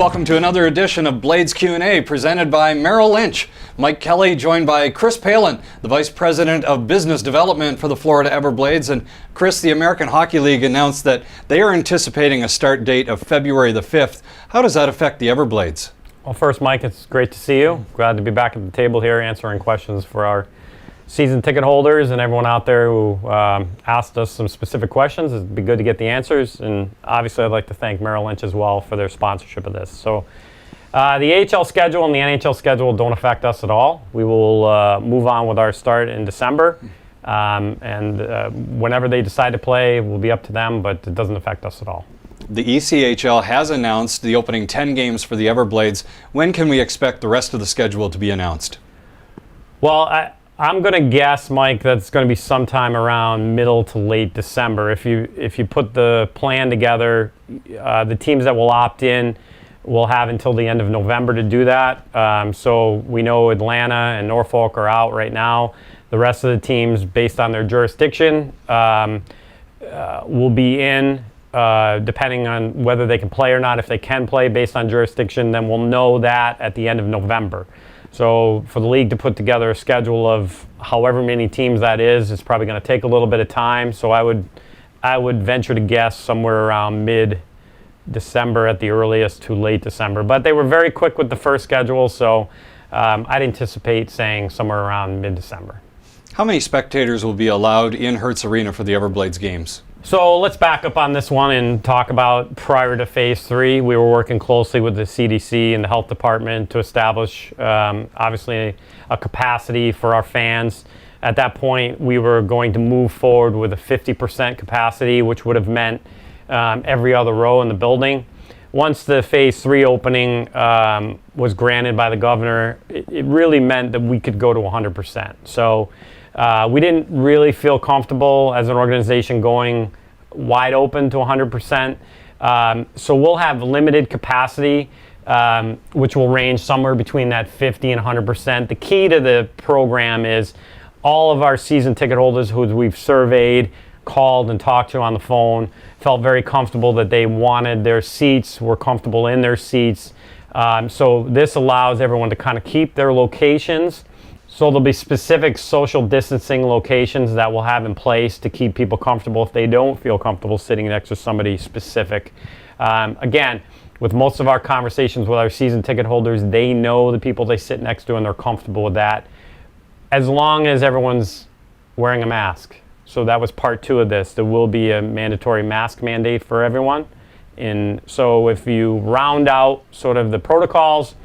Welcome to another edition of Blades Q&A presented by Merrill Lynch. Mike Kelly joined by Chris Palin, the Vice President of Business Development for the Florida Everblades. And Chris, the American Hockey League announced that they are anticipating a start date of February the 5th. How does that affect the Everblades? Well, first, Mike, it's great to see you. Glad to be back at the table here answering questions for our season ticket holders and everyone out there who asked us some specific questions. It'd be good to get the answers. And obviously, I'd like to thank Merrill Lynch as well for their sponsorship of this. So the AHL schedule and the NHL schedule don't affect us at all. We will move on with our start in December. Whenever they decide to play, it will be up to them, but it doesn't affect us at all. The ECHL has announced the opening 10 games for the Everblades. When can we expect the rest of the schedule to be announced? Well, I'm going to guess, Mike, that it's going to be sometime around middle to late December. If you put the plan together, the teams that will opt in will have until the end of November to do that. So we know Atlanta and Norfolk are out right now. The rest of the teams, based on their jurisdiction, will be in, depending on whether they can play or not. If they can play based on jurisdiction, then we'll know that at the end of November. So for the league to put together a schedule of however many teams that is, it's probably going to take a little bit of time. So I would venture to guess somewhere around mid-December at the earliest to late December. But they were very quick with the first schedule, so I'd anticipate saying somewhere around mid-December. How many spectators will be allowed in Hertz Arena for the Everblades games? So let's back up on this one and talk about prior to Phase 3. We were working closely with the CDC and the Health Department to establish, obviously, a capacity for our fans. At that point, we were going to move forward with a 50% capacity, which would have meant every other row in the building. Once the Phase 3 opening was granted by the governor, it really meant that we could go to 100%. So we didn't really feel comfortable as an organization going wide open to 100%. So we'll have limited capacity, which will range somewhere between that 50 and 100%. The key to the program is all of our season ticket holders who we've surveyed, called and talked to on the phone, felt very comfortable that they wanted their seats, were comfortable in their seats. So this allows everyone to kind of keep their locations. So there'll be specific social distancing locations that we'll have in place to keep people comfortable if they don't feel comfortable sitting next to somebody specific. Again, with most of our conversations with our season ticket holders, they know the people they sit next to and they're comfortable with that, as long as everyone's wearing a mask. So that was part 2 of this. There will be a mandatory mask mandate for everyone. So if you round out sort of the protocols,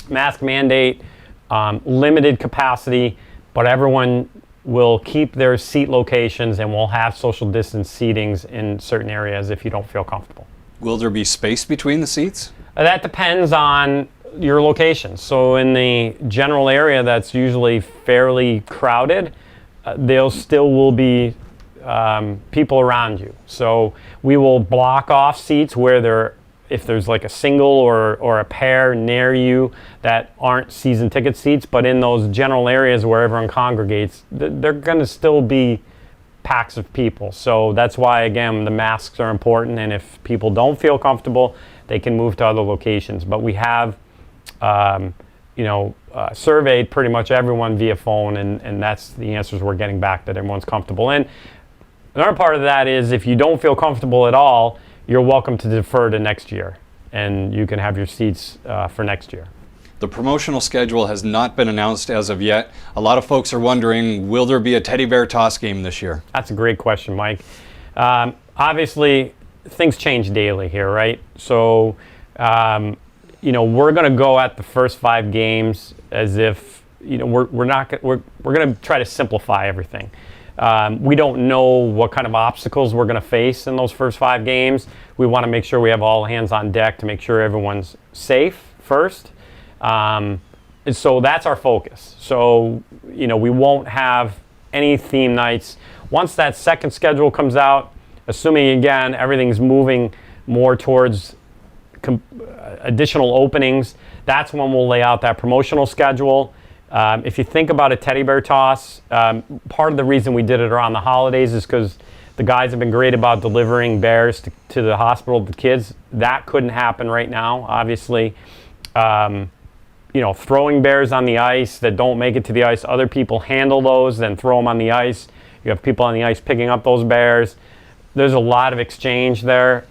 mask mandate, limited capacity, but everyone will keep their seat locations and we'll have social distance seatings in certain areas if you don't feel comfortable. Will there be space between the seats? That depends on your location. So in the general area that's usually fairly crowded, there still will be people around you. So we will block off seats where if there's like a single or a pair near you that aren't season ticket seats, but in those general areas where everyone congregates, they're going to still be packs of people. So that's why, again, the masks are important, and if people don't feel comfortable, they can move to other locations. But we have surveyed pretty much everyone via phone, and that's the answers we're getting back that everyone's comfortable in. Another part of that is if you don't feel comfortable at all, you're welcome to defer to next year, and you can have your seats for next year. The promotional schedule has not been announced as of yet. A lot of folks are wondering, will there be a teddy bear toss game this year? That's a great question, Mike. Obviously, things change daily here, right? So, we're going to go at the first 5 games as if, we're going to try to simplify everything. We don't know what kind of obstacles we're going to face in those first 5 games. We want to make sure we have all hands on deck to make sure everyone's safe first. So that's our focus. So, we won't have any theme nights. Once that second schedule comes out, assuming, again, everything's moving more towards additional openings, that's when we'll lay out that promotional schedule. If you think about a teddy bear toss, part of the reason we did it around the holidays is because The guys have been great about delivering bears to the hospital, the kids. That couldn't happen right now, obviously. Throwing bears on the ice that don't make it to the ice, other people handle those, then throw them on the ice. You have people on the ice picking up those bears. There's a lot of exchange there.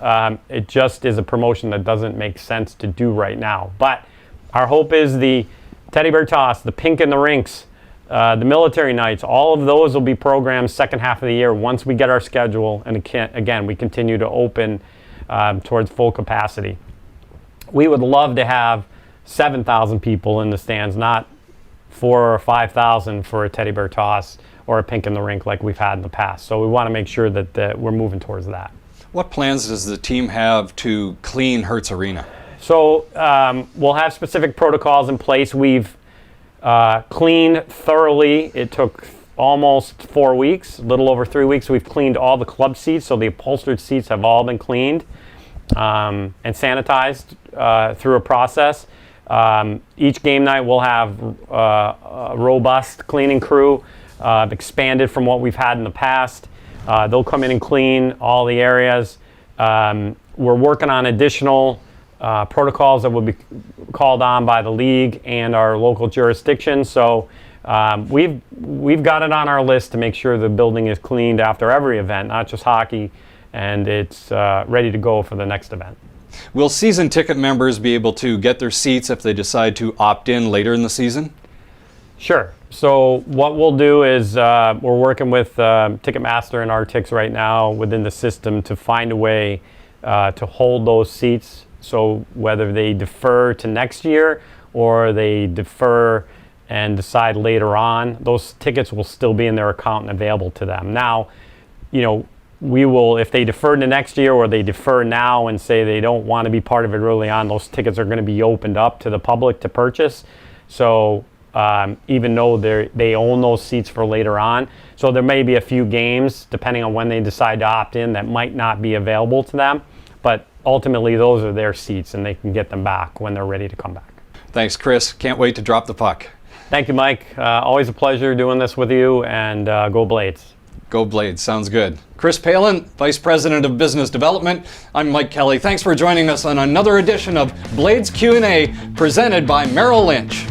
It just is a promotion that doesn't make sense to do right now. But our hope is the teddy bear toss, the pink in the rinks, the military nights, all of those will be programmed second half of the year once we get our schedule, and again, we continue to open towards full capacity. We would love to have 7,000 people in the stands, not 4,000 or 5,000 for a teddy bear toss or a pink in the rink like we've had in the past. So we want to make sure that we're moving towards that. What plans does the team have to clean Hertz Arena? So we'll have specific protocols in place. We've cleaned thoroughly. It took almost 4 weeks, a little over 3 weeks. We've cleaned all the club seats, so the upholstered seats have all been cleaned and sanitized through a process. Each game night we'll have a robust cleaning crew, expanded from what we've had in the past. They'll come in and clean all the areas. We're working on additional protocols that will be called on by the league and our local jurisdiction. So we've got it on our list to make sure the building is cleaned after every event, not just hockey, and it's ready to go for the next event. Will season ticket members be able to get their seats if they decide to opt in later in the season? Sure. So what we'll do is we're working with Ticketmaster and Artix right now within the system to find a way to hold those seats. So whether they defer to next year or they defer and decide later on, those tickets will still be in their account and available to them. Now, we will, if they defer to next year or they defer now and say they don't want to be part of it early on, those tickets are going to be opened up to the public to purchase. So even though they own those seats for later on. So there may be a few games, depending on when they decide to opt in, that might not be available to them. But ultimately, those are their seats, and they can get them back when they're ready to come back. Thanks, Chris. Can't wait to drop the puck. Thank you, Mike. Always a pleasure doing this with you, and go Blades. Go Blades. Sounds good. Chris Palin, Vice President of Business Development. I'm Mike Kelly. Thanks for joining us on another edition of Blades Q&A presented by Merrill Lynch.